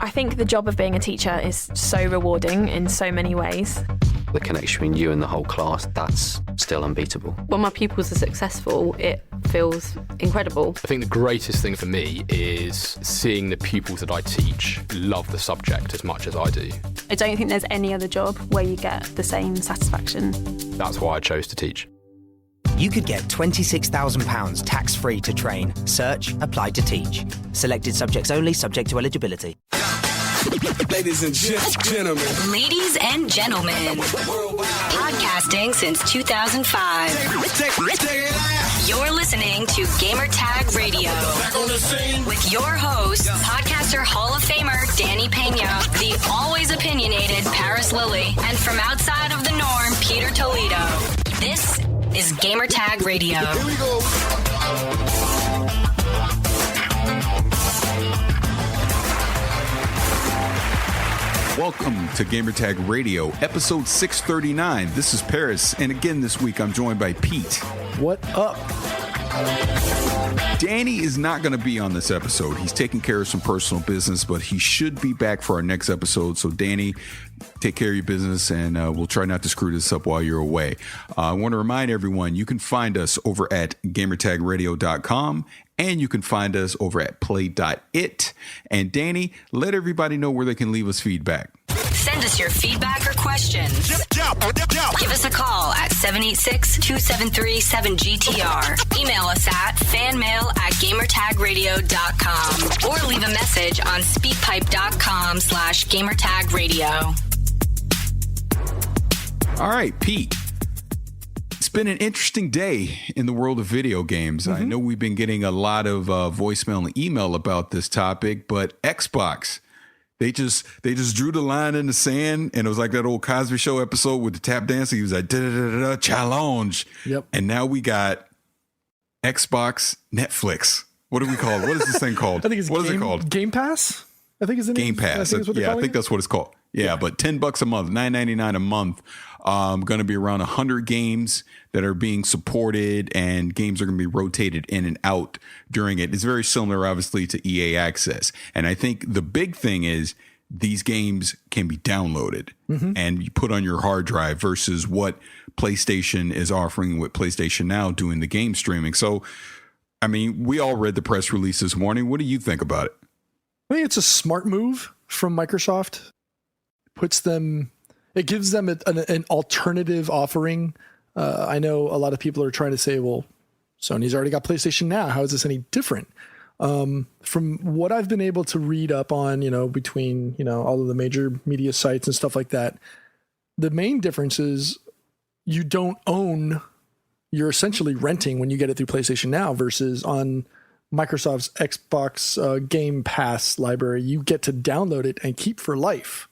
I think the job of being a teacher is so rewarding in so many ways. The connection between you and the whole class, that's still unbeatable. When my pupils are successful, it feels incredible. I think the greatest thing for me is seeing the pupils that I teach love the subject as much as I do. I don't think there's any other job where you get the same satisfaction. That's why I chose to teach. You could get £26,000 tax-free to train. Search Apply to Teach. Selected subjects only, subject to eligibility. Ladies and gentlemen. Ladies and gentlemen. Podcasting since 2005. You're listening to Gamertag Radio. With your host, podcaster Hall of Famer Danny Pena, the always opinionated Paris Lilly, and from outside of the norm, Peter Toledo. This is Gamertag Radio. Here we go. Welcome to Gamertag Radio, episode 639. This is Paris, and again this week I'm joined by Pete. What up? Danny is not going to be on this episode. He's taking care of some personal business, but he should be back for our next episode. So, Danny, take care of your business, and we'll try not to screw this up while you're away. I want to remind everyone, you can find us over at gamertagradio.com, and you can find us over at play.it. And, Danny, let everybody know where they can leave us feedback. Send us your feedback or questions. Give us a call at 786-273-7GTR. Email us at fanmail@gamertagradio.com or leave a message on speakpipe.com/gamertagradio. All right, Pete. It's been an interesting day in the world of video games. I know we've been getting a lot of voicemail and email about this topic, but Xbox, They just drew the line in the sand, and it was like that old Cosby Show episode with the tap dancer. He was like, da-da-da-da-da, challenge. Yep. And now we got Xbox Netflix. What do we call it? What is this thing called? I think it's what is it called? Game Pass? I think it's the name. Game Pass. I think that's what it's called. Yeah, but $10 a month, $9.99 a month. Going to be around 100 games that are being supported, and games are going to be rotated in and out during it. It's very similar, obviously, to EA Access. And I think the big thing is these games can be downloaded and you put on your hard drive versus what PlayStation is offering with PlayStation Now doing the game streaming. So, I mean, we all read the press release this morning. What do you think about it? I think it's a smart move from Microsoft. It gives them an alternative offering. I know a lot of people are trying to say, well, Sony's already got PlayStation Now. How is this any different? From what I've been able to read up on, between, all of the major media sites and stuff like that, the main difference is you don't own, you're essentially renting when you get it through PlayStation Now versus on Microsoft's Xbox Game Pass library. You get to download it and keep for life.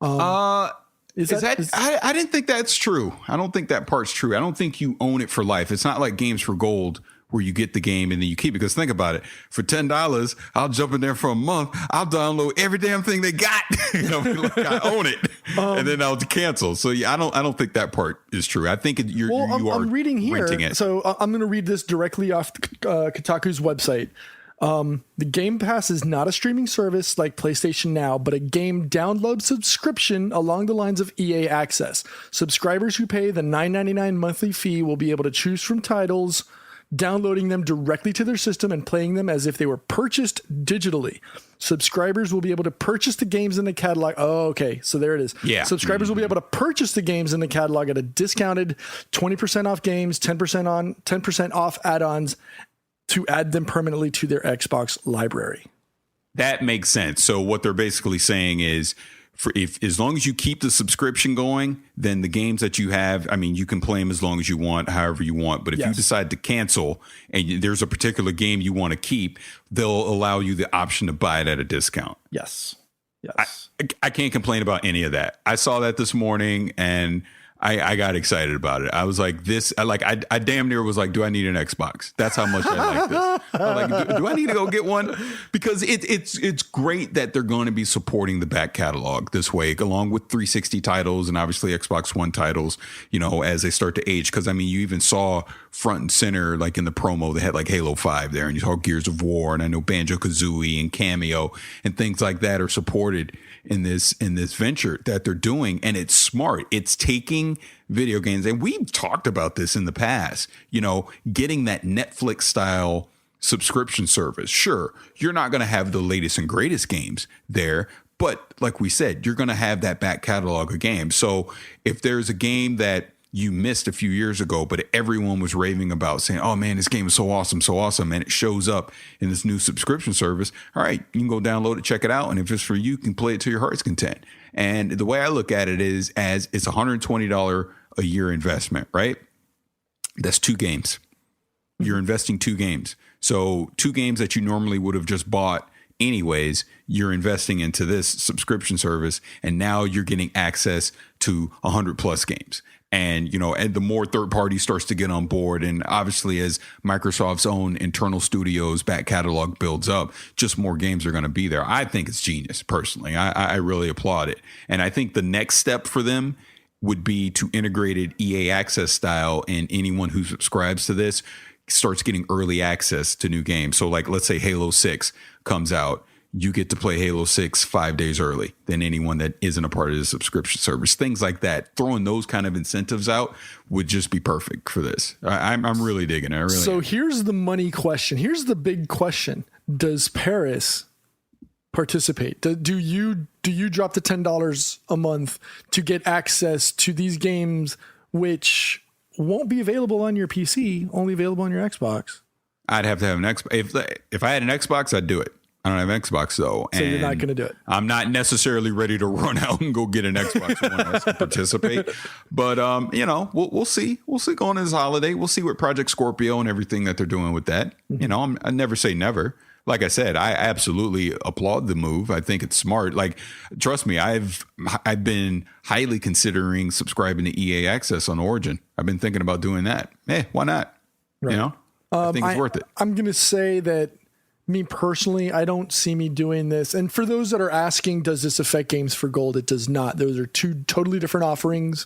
I didn't think that's true. I don't think that part's true. I don't think you own it for life. It's not like Games for Gold where you get the game and then you keep it. Because think about it. For $10, I'll jump in there for a month. I'll download every damn thing they got. Like I own it, and then I'll cancel. So yeah, I don't think that part is true. I think I'm reading here. Renting it. So I'm going to read this directly off Kotaku's website. The Game Pass is not a streaming service like PlayStation Now, but a game download subscription along the lines of EA Access. Subscribers who pay the $9.99 monthly fee will be able to choose from titles, downloading them directly to their system and playing them as if they were purchased digitally. Subscribers will be able to purchase the games in the catalog. Oh, okay. So there it is. Yeah. Subscribers will be able to purchase the games in the catalog at a discounted 20% off games, 10% off add-ons, to add them permanently to their Xbox library. That makes sense. So what they're basically saying is, as long as you keep the subscription going, then the games that you have, I mean, you can play them as long as you want, however you want. But if you decide to cancel and there's a particular game you want to keep, they'll allow you the option to buy it at a discount. Yes. I can't complain about any of that. I saw that this morning, and I got excited about it. I was like, I damn near was like, do I need an Xbox? That's how much I like this. I'm like, do I need to go get one? Because it's great that they're going to be supporting the back catalog this way, along with 360 titles and obviously Xbox One titles, as they start to age. Because, I mean, you even saw front and center, like in the promo, they had like Halo 5 there, and you saw Gears of War, and I know Banjo-Kazooie and Cameo and things like that are supported in this venture that they're doing. And it's smart. It's taking video games, and we've talked about this in the past, getting that Netflix style subscription service. Sure, you're not going to have the latest and greatest games there, but like we said, you're going to have that back catalog of games. So if there's a game that you missed a few years ago, but everyone was raving about, saying, oh man, this game is so awesome, and it shows up in this new subscription service, all right, you can go download it, check it out, and if it's for you can play it to your heart's content. And the way I look at it is as it's $120 a year investment, right? That's 2 games. You're investing 2 games. So 2 games that you normally would have just bought anyways, you're investing into this subscription service, and now you're getting access to 100+ games. And, and the more third party starts to get on board, and obviously as Microsoft's own internal studios back catalog builds up, just more games are going to be there. I think it's genius, personally. I really applaud it. And I think the next step for them would be to integrate it EA access style, and anyone who subscribes to this starts getting early access to new games. So like, let's say Halo 6 comes out, you get to play Halo 6 5 days early than anyone that isn't a part of the subscription service. Things like that. Throwing those kind of incentives out would just be perfect for this. I'm really digging it. So here's the money question. Here's the big question. Does Paris participate? Do you drop the $10 a month to get access to these games which won't be available on your PC, only available on your Xbox? I'd have to have an Xbox. If I had an Xbox, I'd do it. I don't have an Xbox though. So you're not going to do it. I'm not necessarily ready to run out and go get an Xbox One S to participate. But we'll see. We'll see going into this holiday. We'll see what Project Scorpio and everything that they're doing with that. I never say never. Like I said, I absolutely applaud the move. I think it's smart. Like, trust me, I've been highly considering subscribing to EA Access on Origin. I've been thinking about doing that. Why not? Right. I think it's worth it. I'm going to say that, me personally, I don't see me doing this. And for those that are asking, does this affect Games for Gold? It does not. Those are 2 totally different offerings.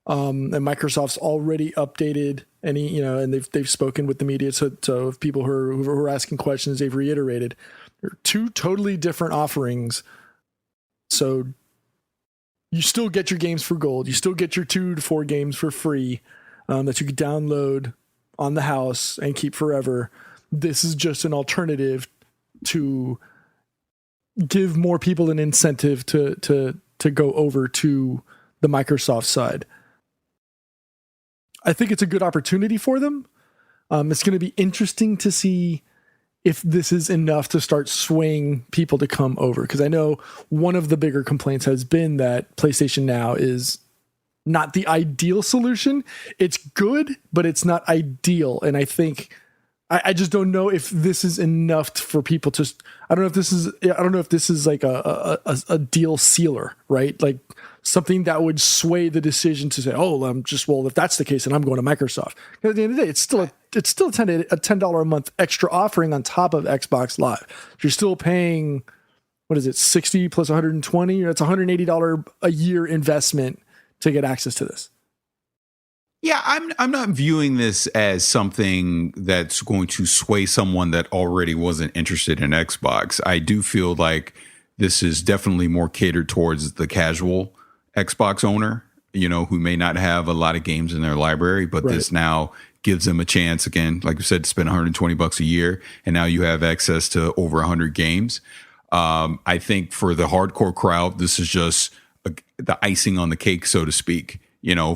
And Microsoft's already updated and they've spoken with the media. So if people who are asking questions, they've reiterated. They're 2 totally different offerings. So you still get your Games for Gold. You still get your 2 to 4 games for free that you can download on the house and keep forever. This is just an alternative to give more people an incentive to go over to the Microsoft side. I think it's a good opportunity for them. It's going to be interesting to see if this is enough to start swaying people to come over. Because I know one of the bigger complaints has been that PlayStation Now is not the ideal solution. It's good, but it's not ideal. And I think I just don't know if this is enough for people to. I don't know if this is like a deal sealer, right? Like something that would sway the decision to say, if that's the case, then I'm going to Microsoft. Because at the end of the day, it's still a $10 a month extra offering on top of Xbox Live. You're still paying, what is it, 60 plus 120? That's $180 a year investment to get access to this. Yeah, I'm not viewing this as something that's going to sway someone that already wasn't interested in Xbox. I do feel like this is definitely more catered towards the casual Xbox owner, who may not have a lot of games in their library, but right. This now gives them a chance, again, like you said, to spend $120 a year, and now you have access to over 100 games. I think for the hardcore crowd, this is just the icing on the cake, so to speak.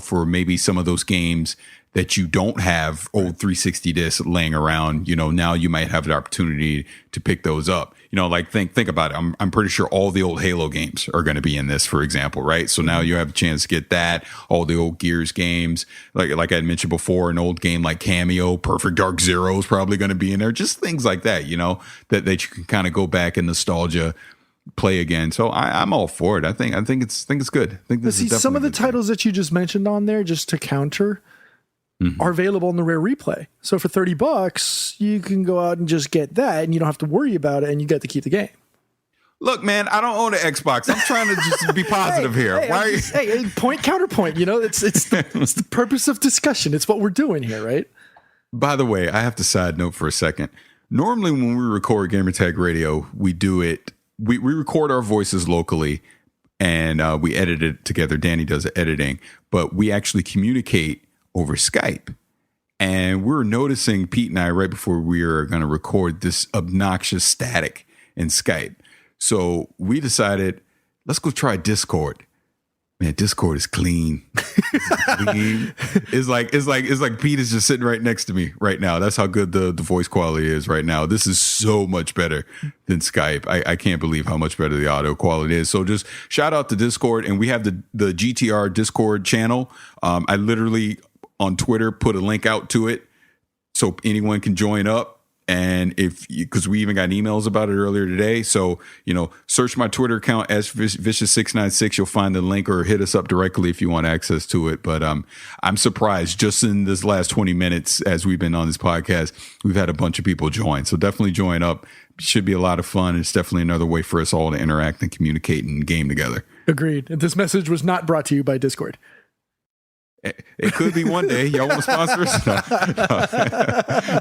For maybe some of those games that you don't have old 360 discs laying around, now you might have the opportunity to pick those up. Like think about it. I'm pretty sure all the old Halo games are going to be in this, for example, right? So now you have a chance to get that, all the old Gears games. Like I had mentioned before, an old game like Cameo, Perfect Dark Zero is probably going to be in there. Just things like that, that you can kind of go back in nostalgia play again. So I'm all for it. I think it's good. I think this is definitely some of the good titles that you just mentioned on there, just to counter, are available in the Rare Replay. So for $30, you can go out and just get that, and you don't have to worry about it, and you get to keep the game. Look, man, I don't own an Xbox. I'm trying to just be positive here. Hey, point counterpoint. You know, it's the purpose of discussion. It's what we're doing here, right? By the way, I have to side note for a second. Normally, when we record Gamertag Radio, we do it. We record our voices locally, and we edit it together. Danny does the editing, but we actually communicate over Skype. And we were noticing, Pete and I, right before we were going to record, this obnoxious static in Skype. So we decided, let's go try Discord. Man, Discord is clean. It's like Pete is just sitting right next to me right now. That's how good the voice quality is right now. This is so much better than Skype. I can't believe how much better the audio quality is. So just shout out to Discord, and we have the GTR Discord channel. I literally on Twitter put a link out to it so anyone can join up. And because we even got emails about it earlier today. So, search my Twitter account as Vicious696. You'll find the link, or hit us up directly if you want access to it. But I'm surprised just in this last 20 minutes as we've been on this podcast, we've had a bunch of people join. So definitely join up. It should be a lot of fun. It's definitely another way for us all to interact and communicate and game together. Agreed. This message was not brought to you by Discord. It could be one day. Y'all want to sponsor us?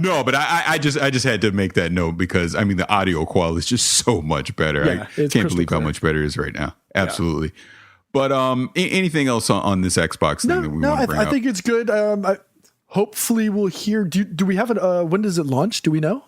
No, but I just had to make that note because the audio quality is just so much better. Yeah, I can't believe how much better it is right now. Absolutely. Yeah. But anything else on this Xbox thing that we want to bring up? I think it's good. Hopefully we'll hear. Do we have it? When does it launch? Do we know?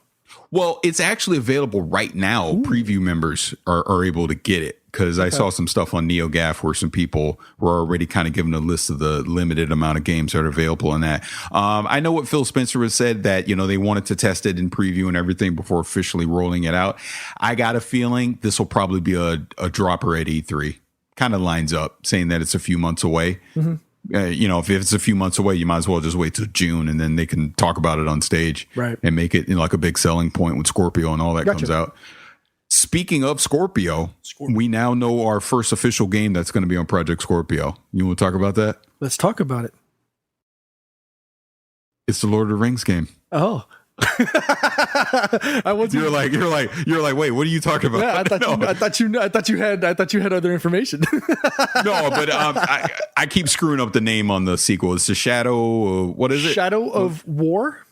Well, it's actually available right now. Ooh. Preview members are able to get it because I saw some stuff on NeoGAF where some people were already kind of giving a list of the limited amount of games that are available in that. I know what Phil Spencer has said that, they wanted to test it in preview and everything before officially rolling it out. I got a feeling this will probably be a dropper at E3. Kind of lines up saying that it's a few months away. Mm-hmm. If it's a few months away, you might as well just wait till June and then they can talk about it on stage, right? And make it like a big selling point when Scorpio and all that comes out. Speaking of Scorpio, we now know our first official game that's going to be on Project Scorpio. You want to talk about that? Let's talk about it. It's the Lord of the Rings game. Oh. You're like, wait, what are you talking about? Yeah, I thought you had other information. No, but I keep screwing up the name on the sequel. It's the Shadow. What is it? Shadow of War.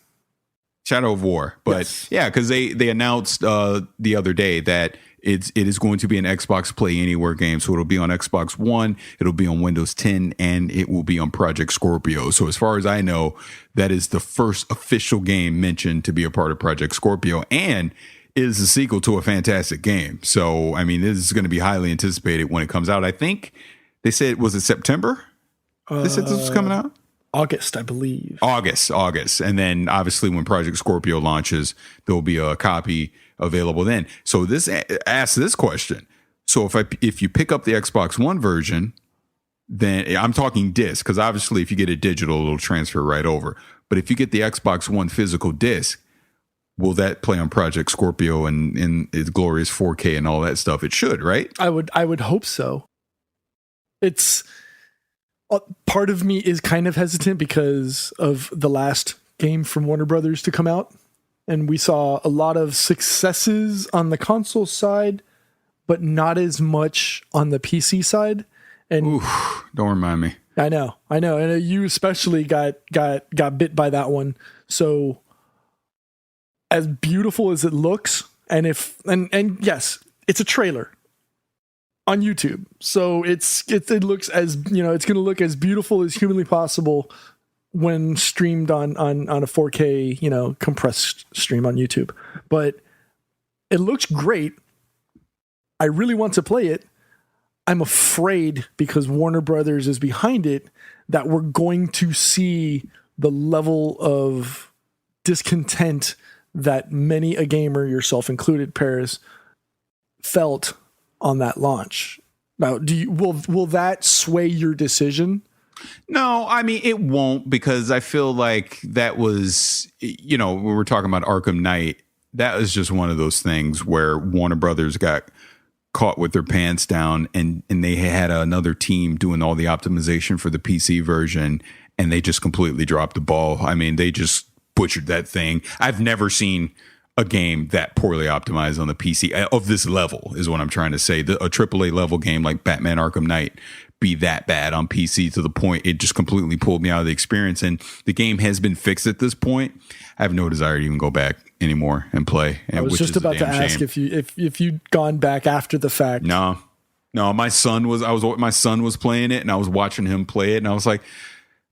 Shadow of War. But yes. Yeah, because they announced the other day that it is going to be an Xbox Play Anywhere game. So it'll be on Xbox One, it'll be on Windows 10, and it will be on Project Scorpio. So as far as I know, that is the first official game mentioned to be a part of Project Scorpio, and it is a sequel to a fantastic game. So, this is going to be highly anticipated when it comes out. I think they said, was it September? They said this was coming out? August, I believe. August. And then obviously when Project Scorpio launches, there'll be a copy available then. So this asks this question. So if you pick up the Xbox One version, then I'm talking disc, because obviously if you get it digital, it'll transfer right over. But if you get the Xbox One physical disc, will that play on Project Scorpio and in its glorious 4K and all that stuff? It should, right? I would hope so. It's part of me is kind of hesitant because of the last game from Warner Brothers to come out. And we saw a lot of successes on the console side, but not as much on the PC side. And oof, don't remind me. I know. And you especially got bit by that one. So as beautiful as it looks, and yes, it's a trailer on YouTube. So it looks as, it's going to look as beautiful as humanly possible when streamed on a 4K, compressed stream on YouTube. But it looks great. I really want to play it. I'm afraid, because Warner Brothers is behind it, that we're going to see the level of discontent that many a gamer, yourself included, Paris, felt on that launch. Now, will that sway your decision? No, it won't, because I feel like that was, when we're talking about Arkham Knight, that was just one of those things where Warner Brothers got caught with their pants down, and they had another team doing all the optimization for the PC version, and they just completely dropped the ball. I mean, they just butchered that thing. I've never seen a game that poorly optimized on the PC of this level, is what I'm trying to say. A AAA level game like Batman Arkham Knight be that bad on PC to the point it just completely pulled me out of the experience. And the game has been fixed at this point. I have no desire to even go back anymore and play. I was just about to ask if you'd gone back after the fact. No, my son was playing it, and I was watching him play it, and I was like,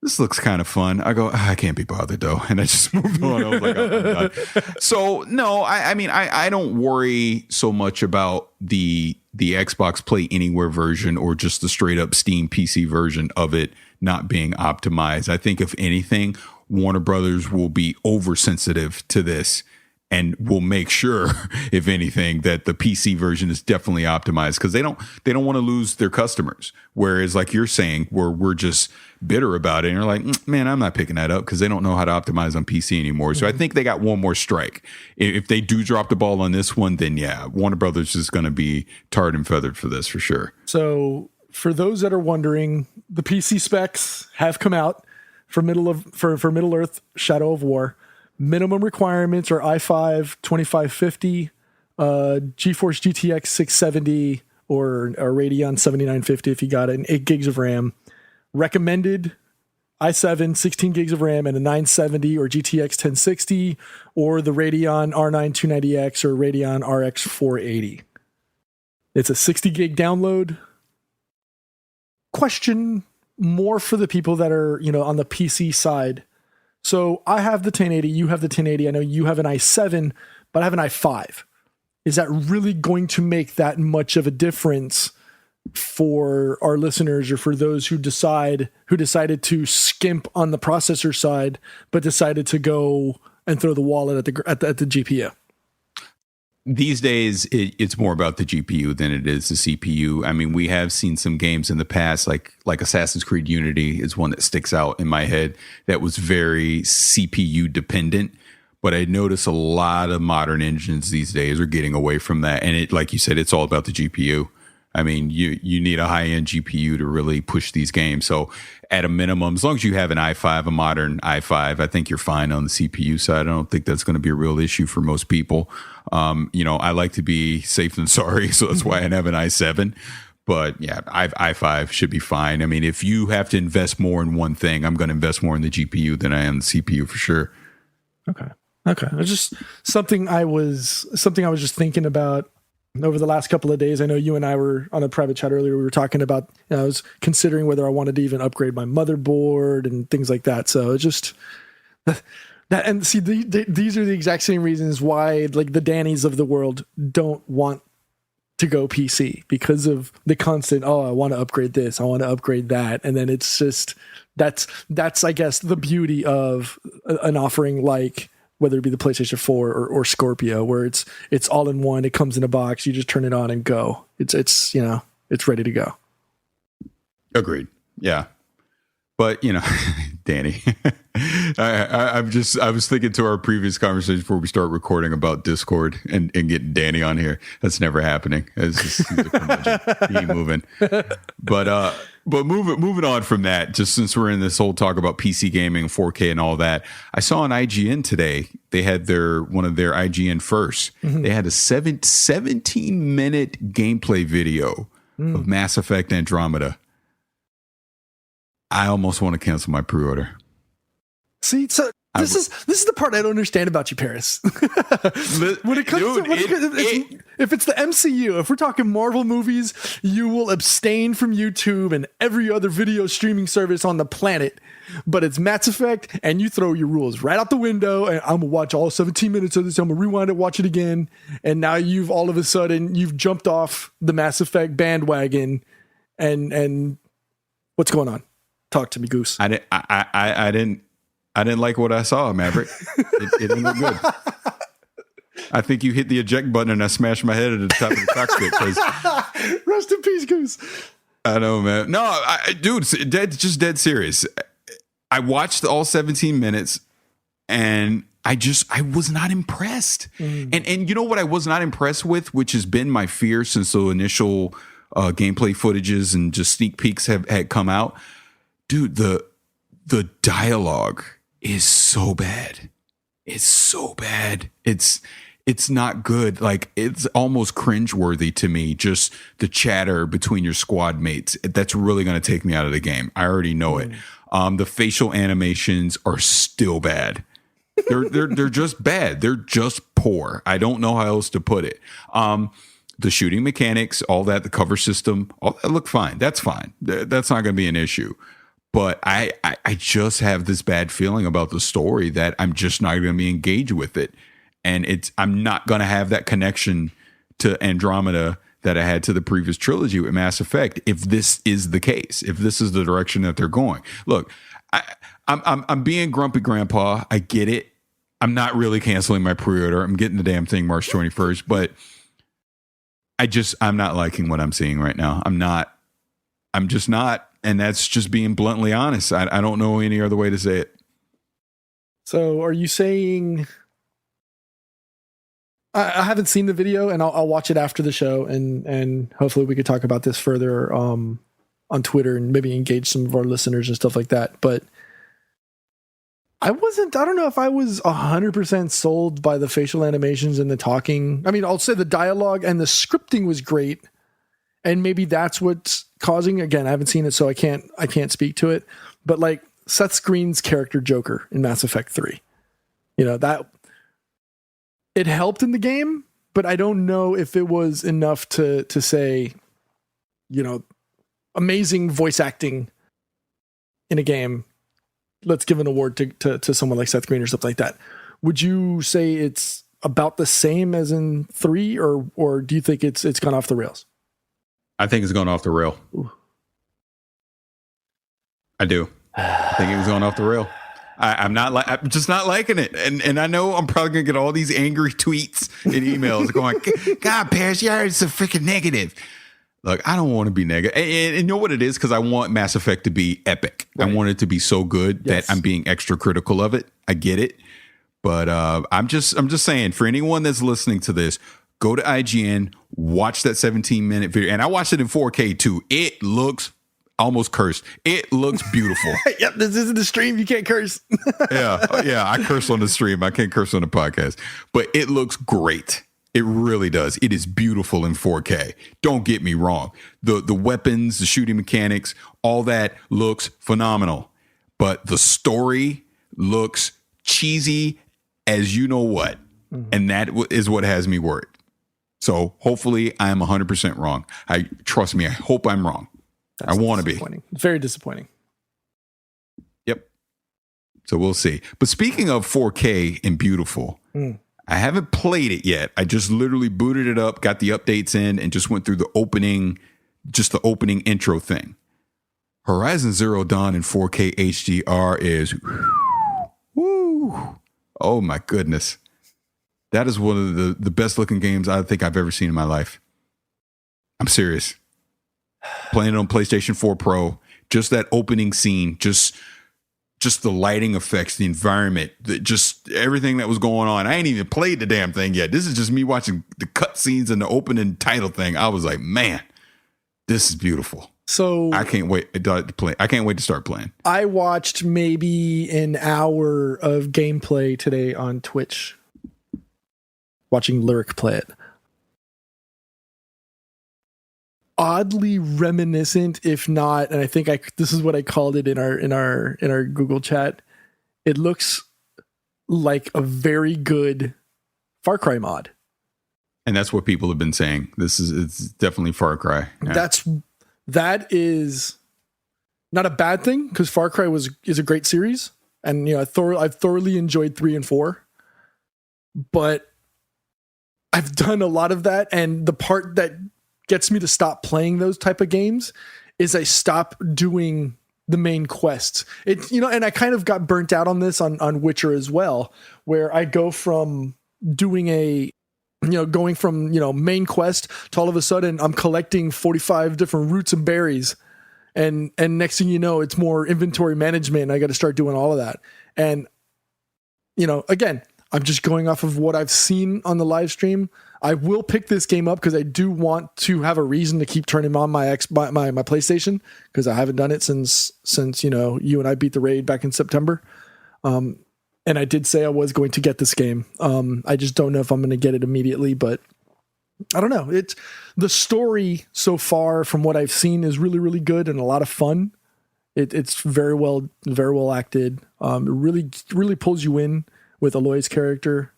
this looks kind of fun. I go, I can't be bothered though. And I just moved on. I was like, I'm done. So no, I mean, I don't worry so much about the Xbox Play Anywhere version or just the straight up Steam PC version of it not being optimized. I think if anything, Warner Brothers will be oversensitive to this and will make sure, if anything, that the PC version is definitely optimized, because they don't want to lose their customers. Whereas, like you're saying, we're just bitter about it, and you're like, man, I'm not picking that up because they don't know how to optimize on PC anymore. So I think they got one more strike. If they do drop the ball on this one, then yeah, Warner Brothers is going to be tarred and feathered for this for sure. So for those that are wondering, the PC specs have come out for Middle Earth: Shadow of War. Minimum requirements are i5 2550, GeForce GTX 670, or a Radeon 7950 if you got it, and 8 gigs of RAM. Recommended i7 16 gigs of RAM and a 970 or GTX 1060, or the Radeon R9 290X or Radeon RX 480. It's a 60 gig download. Question more for the people that are, on the PC side. So I have the 1080, you have the 1080. I know you have an i7, but I have an i5. Is that really going to make that much of a difference for our listeners, or for those who decided to skimp on the processor side, but decided to go and throw the wallet at the GPU? These days, it's more about the GPU than it is the CPU. I mean, we have seen some games in the past, like Assassin's Creed Unity is one that sticks out in my head, that was very CPU dependent. But I notice a lot of modern engines these days are getting away from that. And it, like you said, it's all about the GPU. I mean, you need a high-end GPU to really push these games. So at a minimum, as long as you have an i5, a modern i5, I think you're fine on the CPU side. I don't think that's going to be a real issue for most people. I like to be safe than sorry, so that's why I have an i7. But yeah, i5 should be fine. I mean, if you have to invest more in one thing, I'm going to invest more in the GPU than I am the CPU for sure. Okay. It's just something I was just thinking about over the last couple of days. I know you and I were on a private chat earlier. We were talking about, I was considering whether I wanted to even upgrade my motherboard and things like that. So it's just that, and see, these are the exact same reasons why, like, the Dannys of the world don't want to go PC, because of the constant, I want to upgrade this, I want to upgrade that. And then it's just, that's, I guess, the beauty of an offering like, whether it be the PlayStation 4 or Scorpio, where it's all in one. It comes in a box. You just turn it on and go. It's ready to go. Agreed. Yeah. But, Danny, I was thinking to our previous conversation before we start recording about Discord and getting Danny on here. That's never happening. It's just keep moving. But moving on from that, just since we're in this whole talk about PC gaming, 4K and all that, I saw on IGN today, they had one of their IGN firsts. Mm-hmm. They had a 17-minute gameplay video of Mass Effect Andromeda. I almost want to cancel my pre-order. See, so this is the part I don't understand about you, Paris. When it comes if it's the MCU, if we're talking Marvel movies, you will abstain from YouTube and every other video streaming service on the planet. But it's Mass Effect, and you throw your rules right out the window, and I'm gonna watch all 17 minutes of this. I'm gonna rewind it, watch it again, and now you've all of a sudden jumped off the Mass Effect bandwagon, and what's going on? Talk to me, Goose. I didn't like what I saw, Maverick. It didn't look good. I think you hit the eject button and I smashed my head at the top of the cockpit. Rest in peace, Goose. I know, man. No, dude, just dead serious. I watched all 17 minutes and I was not impressed. And you know what I was not impressed with, which has been my fear since the initial gameplay footages and just sneak peeks had come out. Dude, the dialogue is so bad. It's so bad. It's not good. Like, it's almost cringeworthy to me. Just the chatter between your squad mates. That's really going to take me out of the game. I already know it. The facial animations are still bad. They're just bad. They're just poor. I don't know how else to put it. The shooting mechanics, all that, the cover system, all that look fine. That's fine. That's not going to be an issue. But I just have this bad feeling about the story that I'm just not going to be engaged with it. And I'm not going to have that connection to Andromeda that I had to the previous trilogy with Mass Effect if this is the case, if this is the direction that they're going. Look, I'm being grumpy grandpa. I get it. I'm not really canceling my pre-order. I'm getting the damn thing March 21st, but I'm not liking what I'm seeing right now. I'm just not. And that's just being bluntly honest. I don't know any other way to say it. So are you saying... I haven't seen the video, and I'll watch it after the show, and hopefully we could talk about this further on Twitter and maybe engage some of our listeners and stuff like that. But I don't know if I was 100% sold by the facial animations and the talking. I mean, I'll say the dialogue and the scripting was great, and maybe that's what's causing. Again, I haven't seen it, so I can't speak to it. But like Seth Green's character Joker in Mass Effect 3, that it helped in the game, but I don't know if it was enough to say, amazing voice acting in a game. Let's give an award to someone like Seth Green or stuff like that. Would you say it's about the same as in 3, or do you think it's gone off the rails? I think it's gone off the rail. Ooh. I do. I think it was going off the rail. I'm just not liking it. And I know I'm probably going to get all these angry tweets and emails going, God, Paris, you're so freaking negative. Look, I don't want to be negative. And you know what it is? Because I want Mass Effect to be epic. Right. I want it to be so good that I'm being extra critical of it. I get it. But I'm just saying, for anyone that's listening to this, go to IGN, watch that 17-minute video. And I watched it in 4K too. It looks almost cursed. It looks beautiful. Yep, this isn't the stream. You can't curse. Yeah. I curse on the stream. I can't curse on the podcast. But it looks great. It really does. It is beautiful in 4K. Don't get me wrong. The weapons, the shooting mechanics, all that looks phenomenal. But the story looks cheesy as you know what. Mm-hmm. And that is what has me worried. So hopefully I am 100% wrong. Trust me, I hope I'm wrong. I want to be. Very disappointing. Yep. So we'll see. But speaking of 4K and beautiful, I haven't played it yet. I just literally booted it up, got the updates in, and just went through the opening intro thing. Horizon Zero Dawn in 4K HDR is, woo. Oh my goodness. That is one of the best looking games I think I've ever seen in my life. I'm serious. Playing it on PlayStation 4 Pro, just that opening scene, just the lighting effects, the environment, just everything that was going on. I ain't even played the damn thing yet. This is just me watching the cutscenes and the opening title thing. I was like, man, this is beautiful. So I can't wait to play. I can't wait to start playing. I watched maybe an hour of gameplay today on Twitch, watching Lyric play it. Oddly reminiscent, if not, and I think this is what I called it in our Google chat. It looks like a very good Far Cry mod, and that's what people have been saying. It's definitely Far Cry. Yeah. That is not a bad thing, because Far Cry is a great series, and I've thoroughly enjoyed 3 and 4, but I've done a lot of that, and the part that gets me to stop playing those type of games is I stop doing the main quests. And I kind of got burnt out on this on Witcher as well, where I go from doing going from main quest to all of a sudden I'm collecting 45 different roots and berries, and next thing you know, it's more inventory management. I got to start doing all of that. And again, I'm just going off of what I've seen on the live stream. I will pick this game up because I do want to have a reason to keep turning on my PlayStation, because I haven't done it since you and I beat the raid back in September. And I did say I was going to get this game. I just don't know if I'm going to get it immediately, but I don't know. It's the story so far from what I've seen is really, really good and a lot of fun. It's very well acted. It really pulls you in with Aloy's character.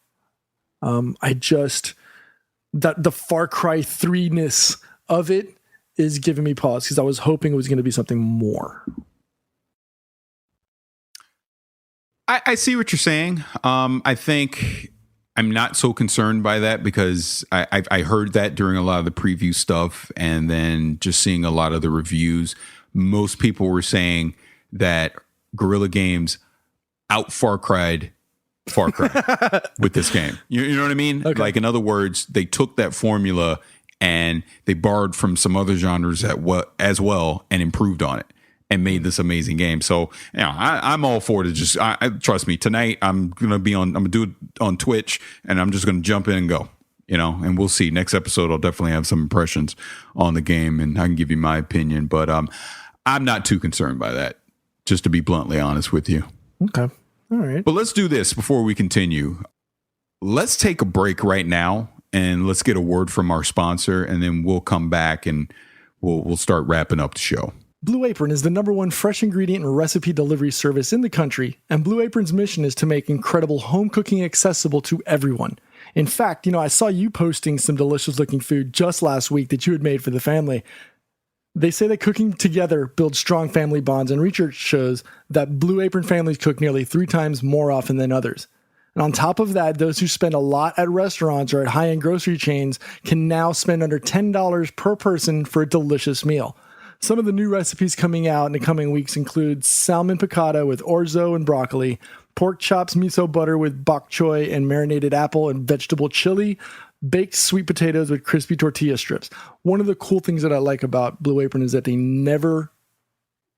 The Far Cry 3-ness of it is giving me pause because I was hoping it was going to be something more. I see what you're saying. I think I'm not so concerned by that because I heard that during a lot of the preview stuff, and then just seeing a lot of the reviews. Most people were saying that Guerrilla Games out Far Cry with this game. You know what I mean? Okay. Like, in other words, they took that formula and they borrowed from some other genres as well and improved on it and made this amazing game. So, I'm all for it. Just trust me. Tonight I'm gonna do it on Twitch, and I'm just gonna jump in and go. And we'll see. Next episode, I'll definitely have some impressions on the game, and I can give you my opinion. But I'm not too concerned by that, just to be bluntly honest with you. Okay. All right. But let's do this before we continue. Let's take a break right now, and let's get a word from our sponsor, and then we'll come back and we'll start wrapping up the show. Blue Apron is the #1 fresh ingredient and recipe delivery service in the country, and Blue Apron's mission is to make incredible home cooking accessible to everyone. In fact, I saw you posting some delicious looking food just last week that you had made for the family. They say that cooking together builds strong family bonds, and research shows that Blue Apron families cook nearly 3 times more often than others. And on top of that, those who spend a lot at restaurants or at high-end grocery chains can now spend under $10 per person for a delicious meal. Some of the new recipes coming out in the coming weeks include salmon piccata with orzo and broccoli, pork chops miso butter with bok choy and marinated apple and vegetable chili, baked sweet potatoes with crispy tortilla strips. One of the cool things that I like about Blue Apron is that they never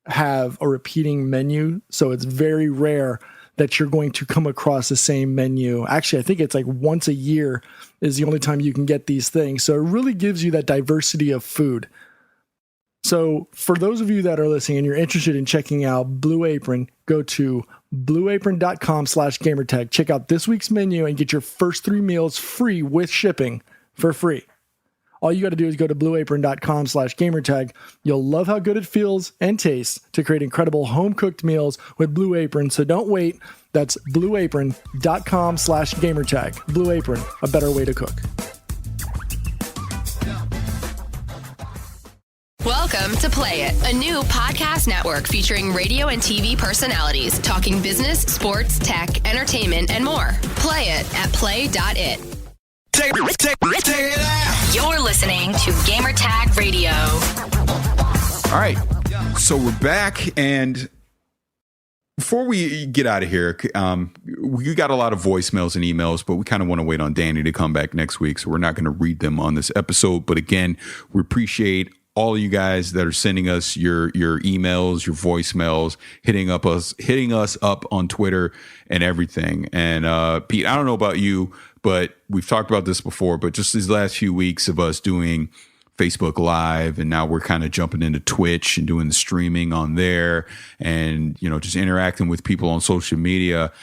have a repeating menu, so it's very rare that you're going to come across the same menu. Actually, I think it's like once a year is the only time you can get these things. So it really gives you that diversity of food. So for those of you that are listening and you're interested in checking out Blue Apron, go to blueapron.com/gamertag. Check out this week's menu and get your first 3 meals free with shipping for free. All you got to do is go to blueapron.com/gamertag. You'll love how good it feels and tastes to create incredible home-cooked meals with Blue Apron. So don't wait. That's blueapron.com/gamertag. Blue Apron, a better way to cook. Welcome to Play It, a new podcast network featuring radio and TV personalities talking business, sports, tech, entertainment, and more. Play it at play.it. Take it out. You're listening to Gamertag Radio. All right, so we're back, and before we get out of here, we got a lot of voicemails and emails, but we kind of want to wait on Danny to come back next week, so we're not going to read them on this episode. But again, we appreciate all of you guys that are sending us your emails, your voicemails, hitting us up on Twitter and everything. And Pete, I don't know about you, but we've talked about this before, but just these last few weeks of us doing Facebook Live, and now we're kind of jumping into Twitch and doing the streaming on there, and just interacting with people on social media.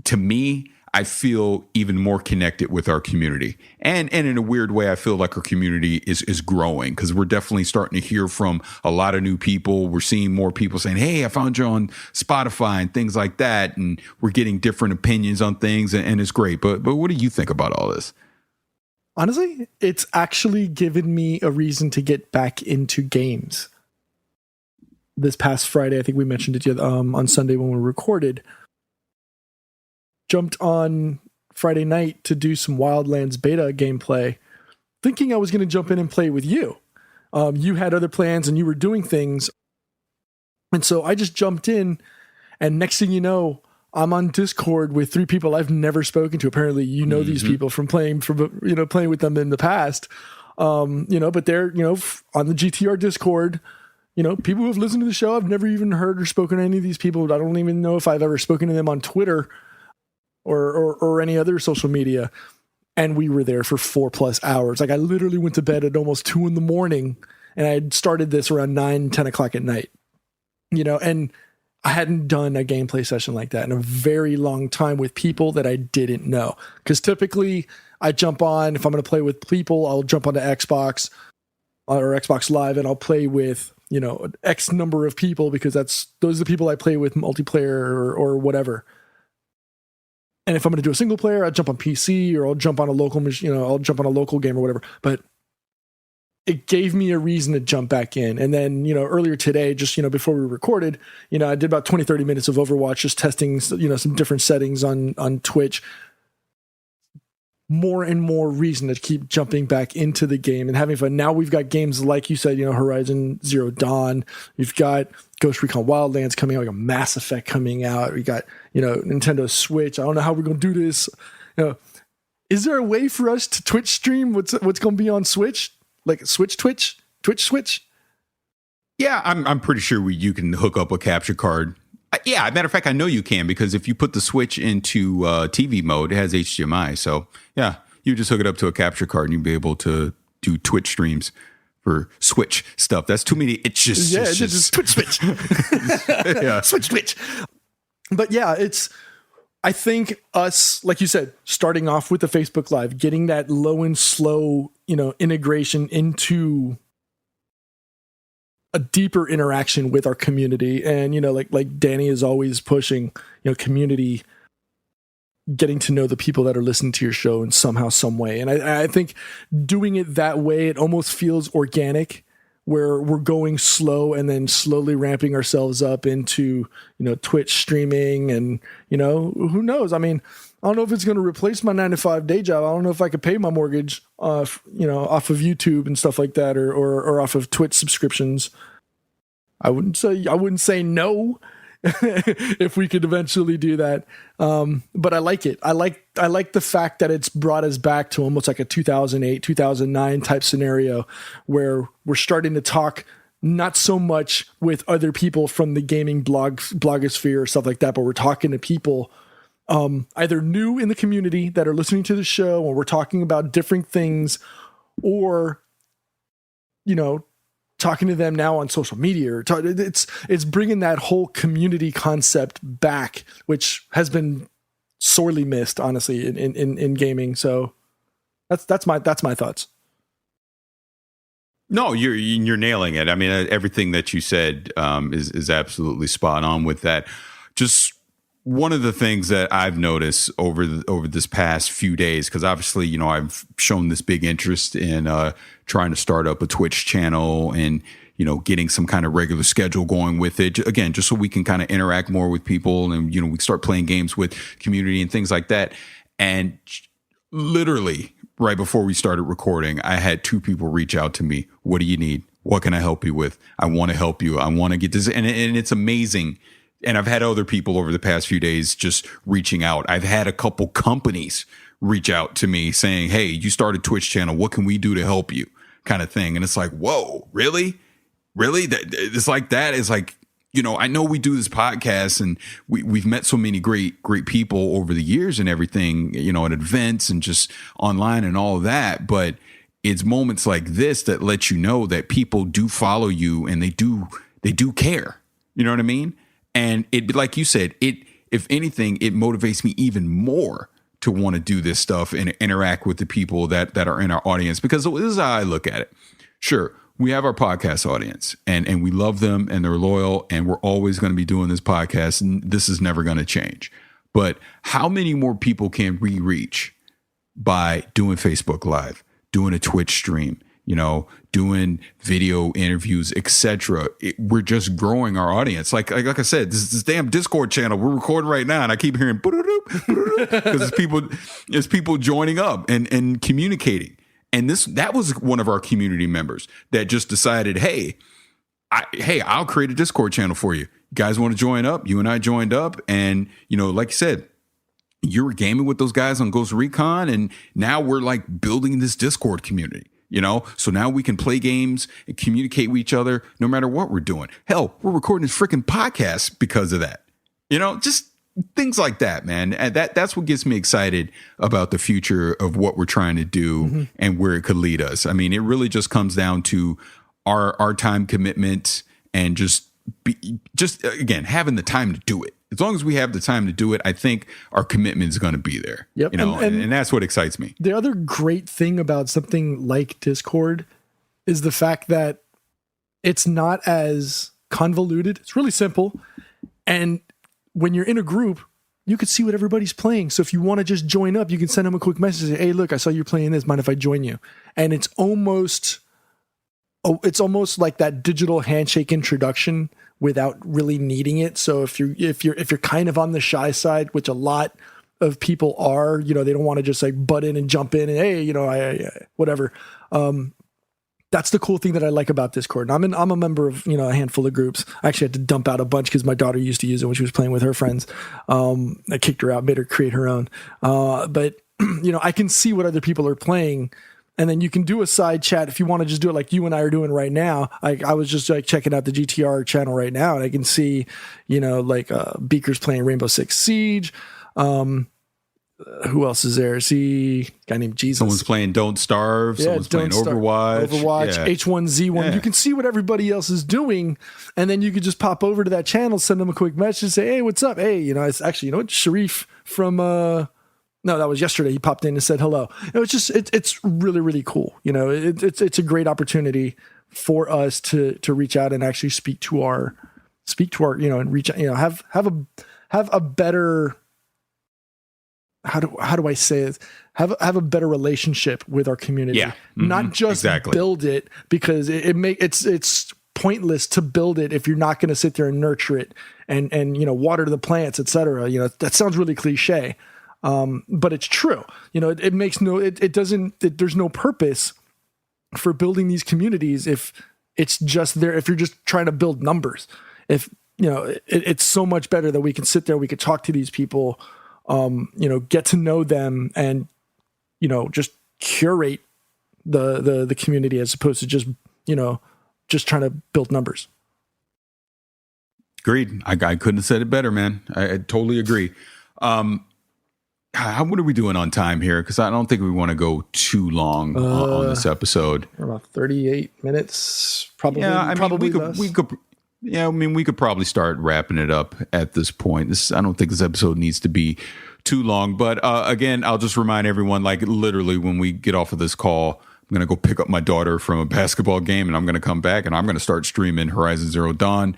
To me, I feel even more connected with our community. And in a weird way, I feel like our community is growing, because we're definitely starting to hear from a lot of new people. We're seeing more people saying, hey, I found you on Spotify and things like that. And we're getting different opinions on things, and it's great. But what do you think about all this? Honestly, it's actually given me a reason to get back into games. This past Friday, I think we mentioned it on Sunday when we recorded, jumped on Friday night to do some Wildlands beta gameplay, thinking I was going to jump in and play with you. You had other plans and you were doing things. And so I just jumped in, and next thing you know, I'm on Discord with 3 people I've never spoken to. Apparently, these people from playing with them in the past. But they're, on the GTR Discord, people who have listened to the show. I've never even heard or spoken to any of these people. I don't even know if I've ever spoken to them on Twitter. or any other social media. And we were there for 4+ hours. Like I literally went to bed at almost 2 a.m. and I had started this around 9-10 o'clock at night, and I hadn't done a gameplay session like that in a very long time with people that I didn't know. Because typically I jump on, if I'm going to play with people, I'll jump onto Xbox or Xbox Live and I'll play with, X number of people because those are the people I play with multiplayer or whatever. And if I'm going to do a single player, I'll jump on PC or I'll jump on a local machine, I'll jump on a local game or whatever. But it gave me a reason to jump back in. And then, earlier today, just, before we recorded, I did about 20-30 minutes of Overwatch, just testing, some different settings on Twitch. More and more reason to keep jumping back into the game and having fun. Now we've got games like you said, Horizon Zero Dawn. We've got Ghost Recon Wildlands coming out. We got Mass Effect coming out. We got, Nintendo Switch. I don't know how we're going to do this. Is there a way for us to Twitch stream what's going to be on Switch? Like Twitch Switch? Yeah, I'm pretty sure you can hook up a capture card. Yeah, matter of fact, I know you can because if you put the Switch into TV mode, it has HDMI. So yeah, you just hook it up to a capture card and you'll be able to do Twitch streams for Switch stuff. That's too many. It's just Twitch. Yeah, Switch. But yeah, I think us, like you said, starting off with the Facebook Live, getting that low and slow, integration into a deeper interaction with our community. And, like Danny is always pushing, community, getting to know the people that are listening to your show in somehow, some way. And I think doing it that way, it almost feels organic, where we're going slow and then slowly ramping ourselves up into, Twitch streaming and, who knows? I mean, I don't know if it's going to replace my 9-to-5 day job. I don't know if I could pay my mortgage off of YouTube and stuff like that, or off of Twitch subscriptions. I wouldn't say no if we could eventually do that. But I like it. I like the fact that it's brought us back to almost like a 2008, 2009 type scenario where we're starting to talk not so much with other people from the gaming blogosphere or stuff like that, but we're talking to people either new in the community that are listening to the show, or we're talking about different things, or, talking to them now on social media. It's bringing that whole community concept back, which has been sorely missed, honestly, in gaming. So that's my thoughts. No, you're nailing it. I mean, everything that you said is absolutely spot on with that. Just one of the things that I've noticed over this past few days, because obviously, I've shown this big interest in trying to start up a Twitch channel and, getting some kind of regular schedule going with it. Again, just so we can kind of interact more with people and, we start playing games with community and things like that. And literally right before we started recording, I had 2 people reach out to me. What do you need? What can I help you with? I want to help you. I want to get this. And it's amazing. And I've had other people over the past few days just reaching out. I've had a couple companies reach out to me saying, hey, you started a Twitch channel. What can we do to help you? Kind of thing. And it's like, whoa, really? It's like that. It's like, I know we do this podcast and we've met so many great people over the years and everything, at events and just online and all of that. But it's moments like this that let you know that people do follow you and they do care. You know what I mean? And it, like you said, if anything, it motivates me even more to want to do this stuff and interact with the people that are in our audience, because this is how I look at it. Sure, we have our podcast audience and we love them and they're loyal and we're always going to be doing this podcast and this is never going to change. But how many more people can we reach by doing Facebook Live, doing a Twitch stream, doing video interviews, etc. We're just growing our audience. Like I said, this damn Discord channel we're recording right now, and I keep hearing because it's people joining up and communicating. And that was one of our community members that just decided, hey, I'll create a Discord channel for you. You guys want to join up? You and I joined up, and like you said, you were gaming with those guys on Ghost Recon, and now we're like building this Discord community. So now we can play games and communicate with each other no matter what we're doing. Hell, we're recording this freaking podcast because of that. Just things like that, man. And that's what gets me excited about the future of what we're trying to do and where it could lead us. I mean, it really just comes down to our time commitment and just again, having the time to do it. As long as we have the time to do it, I think our commitment is going to be there. Yep. You know, and that's what excites me. The other great thing about something like Discord is the fact that it's not as convoluted. It's really simple. And when you're in a group, you can see what everybody's playing. So if you want to just join up, you can send them a quick message. Say, hey, look, I saw you're playing this. Mind if I join you? And it's almost like that digital handshake introduction without really needing it. So if you're kind of on the shy side, which a lot of people are, you know, they don't want to just like butt in and jump in and, hey, you know, I whatever. That's the cool thing that I like about Discord. And I'm a member of, you know, a handful of groups. I actually had to dump out a bunch because my daughter used to use it when she was playing with her friends. I kicked her out, made her create her own. But you know, I can see what other people are playing. And then you can do a side chat if you want to just do it like you and I are doing right now. I was just like checking out the GTR channel right now, and I can see, you know, like Beaker's playing Rainbow Six Siege. Who else is there? See, a guy named Jesus. Someone's playing Don't Starve. Someone's playing Overwatch. Yeah. H1Z1. Yeah. You can see what everybody else is doing, and then you could just pop over to that channel, send them a quick message, say, hey, what's up? Hey, you know, it's actually, you know what, Sharif from no, that was yesterday. He popped in and said hello. You know, it's really, really cool. You know, it's a great opportunity for us to reach out and actually speak to our, you know, and reach out, you know, have a better, how do I say it? Have a better relationship with our community. Yeah. Not just build it, because it's pointless to build it if you're not going to sit there and nurture it and you know, water the plants, etc. You know, that sounds really cliche. But it's true. You know, there's no purpose for building these communities if it's just there, if you're just trying to build numbers. If, you know, it's so much better that we can sit there, we could talk to these people, you know, get to know them and, you know, just curate the community as opposed to just, you know, just trying to build numbers. Agreed. I couldn't have said it better, man. I totally agree. What are we doing on time here? Because I don't think we want to go too long on this episode. We're about 38 minutes, probably. Yeah, I mean, we could. Yeah, I mean, we could probably start wrapping it up at this point. I don't think this episode needs to be too long. But again, I'll just remind everyone, like literally, when we get off of this call, I'm gonna go pick up my daughter from a basketball game, and I'm gonna come back, and I'm gonna start streaming Horizon Zero Dawn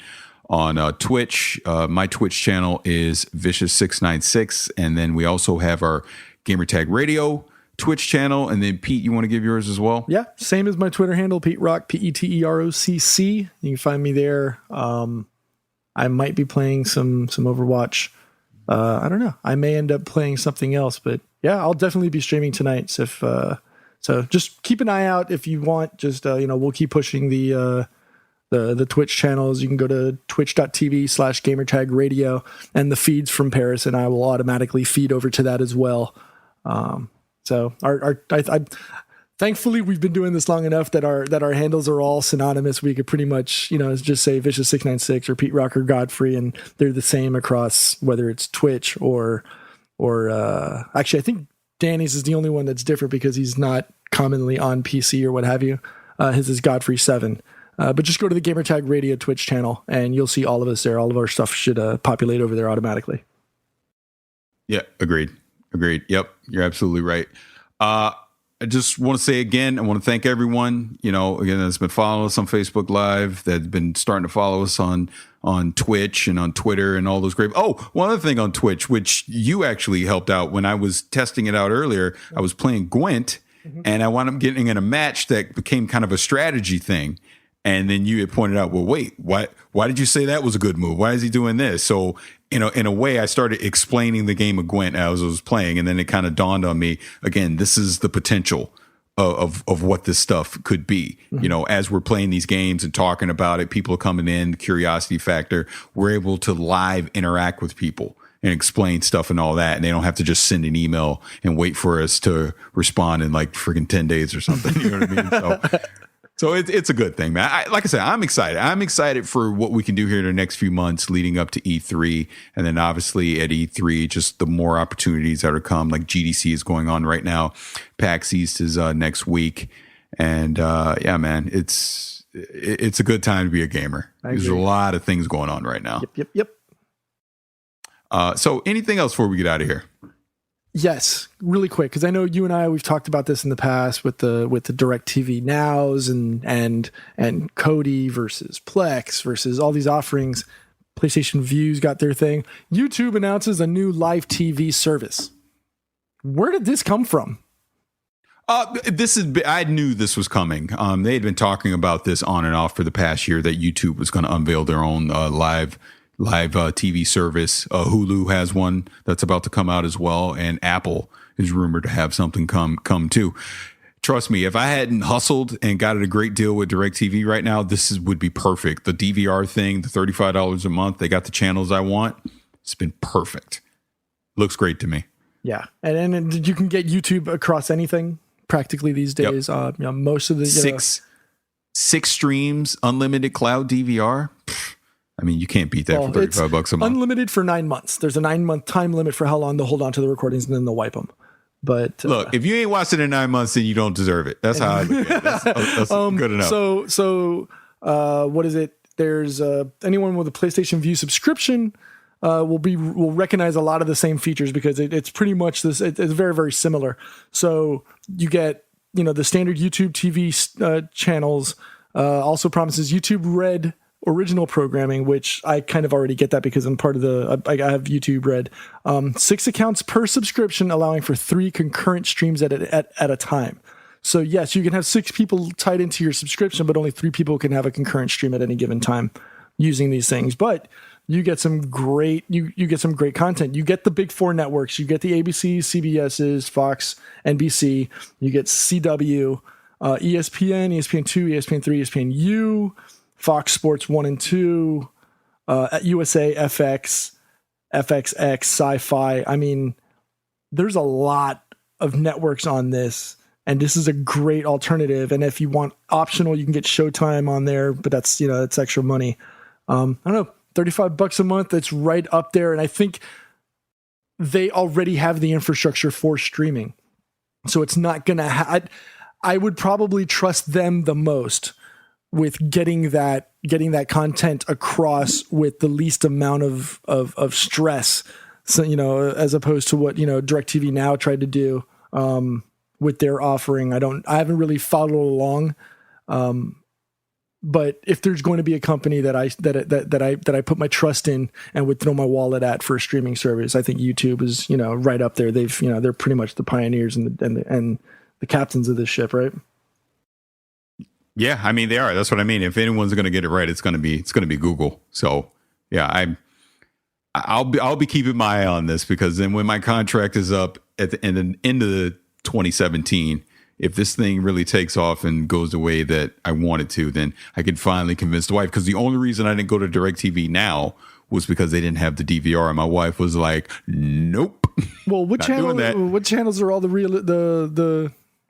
on Twitch. My Twitch channel is Vicious696, and then we also have our Gamertag Radio Twitch channel. And then Pete, you want to give yours as well? Yeah, same as my Twitter handle, Pete Rock, PETEROCC. You can find me there. I might be playing some Overwatch. I don't know. I may end up playing something else, but yeah, I'll definitely be streaming tonight. So so just keep an eye out if you want. Just you know, we'll keep pushing the Twitch channels. You can go to twitch.tv/gamertagradio, and the feeds from Paris and I will automatically feed over to that as well. So thankfully we've been doing this long enough that our handles are all synonymous. We could pretty much, you know, just say Vicious696 or Pete Rock or Godfrey, and they're the same across whether it's Twitch or actually I think Danny's is the only one that's different because he's not commonly on PC or what have you. His is Godfrey7. But just go to the Gamertag Radio Twitch channel and you'll see all of us there. All of our stuff should populate over there automatically. Yeah, agreed. Yep, you're absolutely right. I just want to say again, I want to thank everyone, you know, again, that's been following us on Facebook Live, that's been starting to follow us on Twitch and on Twitter and all those great. Oh, one other thing on Twitch, which you actually helped out when I was testing it out earlier. I was playing Gwent, and I wound up getting in a match that became kind of a strategy thing. And then you had pointed out, well, wait, why did you say that was a good move? Why is he doing this? So, you know, in a way, I started explaining the game of Gwent as I was playing, and then it kind of dawned on me, again, this is the potential of what this stuff could be. Mm-hmm. You know, as we're playing these games and talking about it, people are coming in, the curiosity factor, we're able to live interact with people and explain stuff and all that. And they don't have to just send an email and wait for us to respond in like freaking 10 days or something. You know what I mean? So So it's a good thing, man. Like I said, I'm excited. I'm excited for what we can do here in the next few months leading up to E3. And then obviously at E3, just the more opportunities that are come, like GDC is going on right now. PAX East is next week. And yeah, man, it's a good time to be a gamer. There's a lot of things going on right now. Yep. So anything else before we get out of here? Yes, really quick, because I know you and I, we've talked about this in the past with the DirecTV Nows and Kodi versus Plex versus all these offerings. PlayStation Views got their thing. YouTube announces a new live TV service. Where did this come from? I knew this was coming. They had been talking about this on and off for the past year that YouTube was going to unveil their own live TV service. Hulu has one that's about to come out as well, and Apple is rumored to have something come too. Trust me, if I hadn't hustled and got a great deal with DirecTV right now, would be perfect. The DVR thing, the $35 a month, they got the channels I want. It's been perfect. Looks great to me. Yeah, and you can get YouTube across anything practically these days. Yep. Most of the six streams, unlimited cloud DVR. I mean, you can't beat that for $35 a month. Unlimited for 9 months. There's a 9-month time limit for how long they'll hold on to the recordings, and then they'll wipe them. But look, if you ain't watched it in 9 months, then you don't deserve it. That's how I look at it. That's good enough. So what is it? There's anyone with a PlayStation View subscription will recognize a lot of the same features because it's pretty much this. It's very, very similar. So you get the standard YouTube TV channels. Also promises YouTube Red original programming, which I kind of already get that because I'm part of I have YouTube Red. 6 accounts per subscription, allowing for 3 concurrent streams at a time. So yes, you can have 6 people tied into your subscription, but only 3 people can have a concurrent stream at any given time using these things. But you get some great you get some great content. You get the big 4 networks. You get the ABC, CBS's, Fox, NBC. You get CW, ESPN, ESPN2, ESPN3, ESPNU, Fox Sports 1 and 2, USA, FX, FXX, Sci-Fi. I mean, there's a lot of networks on this, and this is a great alternative. And if you want optional, you can get Showtime on there, but that's it's extra money. I don't know, $35 a month. That's right up there, and I think they already have the infrastructure for streaming, so it's not gonna. I would probably trust them the most with getting that content across with the least amount of stress. So, as opposed to what, DirecTV Now tried to do, with their offering. I haven't really followed along. But if there's going to be a company that I put my trust in and would throw my wallet at for a streaming service, I think YouTube is, right up there. They're pretty much the pioneers and the captains of this ship, right? Yeah, I mean they are. That's what I mean. If anyone's going to get it right, it's going to be Google. So yeah, I'll be keeping my eye on this, because then when my contract is up at the end of 2017, if this thing really takes off and goes the way that I want it to, then I can finally convince the wife. Because the only reason I didn't go to DirecTV Now was because they didn't have the DVR, and my wife was like, "Nope." Well, what channels are all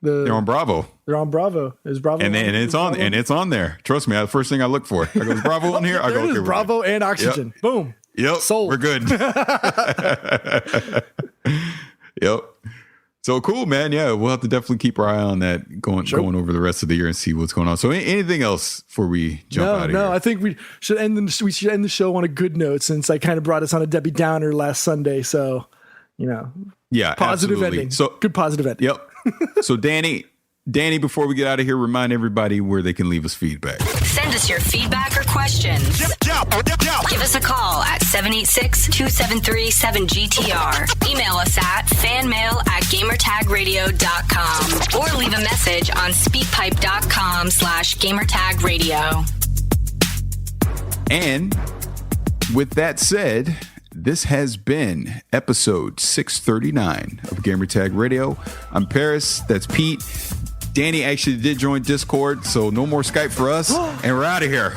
They're on Bravo. They're on Bravo. Is Bravo? And it's on there. Trust me, the first thing I look for. I go, "Is Bravo on here?" I go, "Okay, Bravo and Oxygen." Yep. Boom. Yep. Sold. We're good. Yep. So cool, man. Yeah, we'll have to definitely keep our eye on that going over the rest of the year and see what's going on. So anything else before we jump out of here? No, I think we should end the show on a good note, since I kind of brought us on a Debbie Downer last Sunday. So, yeah, positive absolutely. ending. So good positive ending. Yep. So Danny, before we get out of here, remind everybody where they can leave us feedback. Send us your feedback or questions. Give us a call at 786-273-7GTR. Email us at fanmail@gamertagradio.com or leave a message on speakpipe.com/gamertagradio. And with that said, this has been episode 639 of Gamertag Radio. I'm Paris. That's Pete. Danny actually did join Discord, so no more Skype for us. And we're out of here.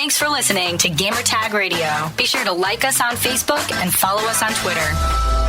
Thanks for listening to Gamertag Radio. Be sure to like us on Facebook and follow us on Twitter.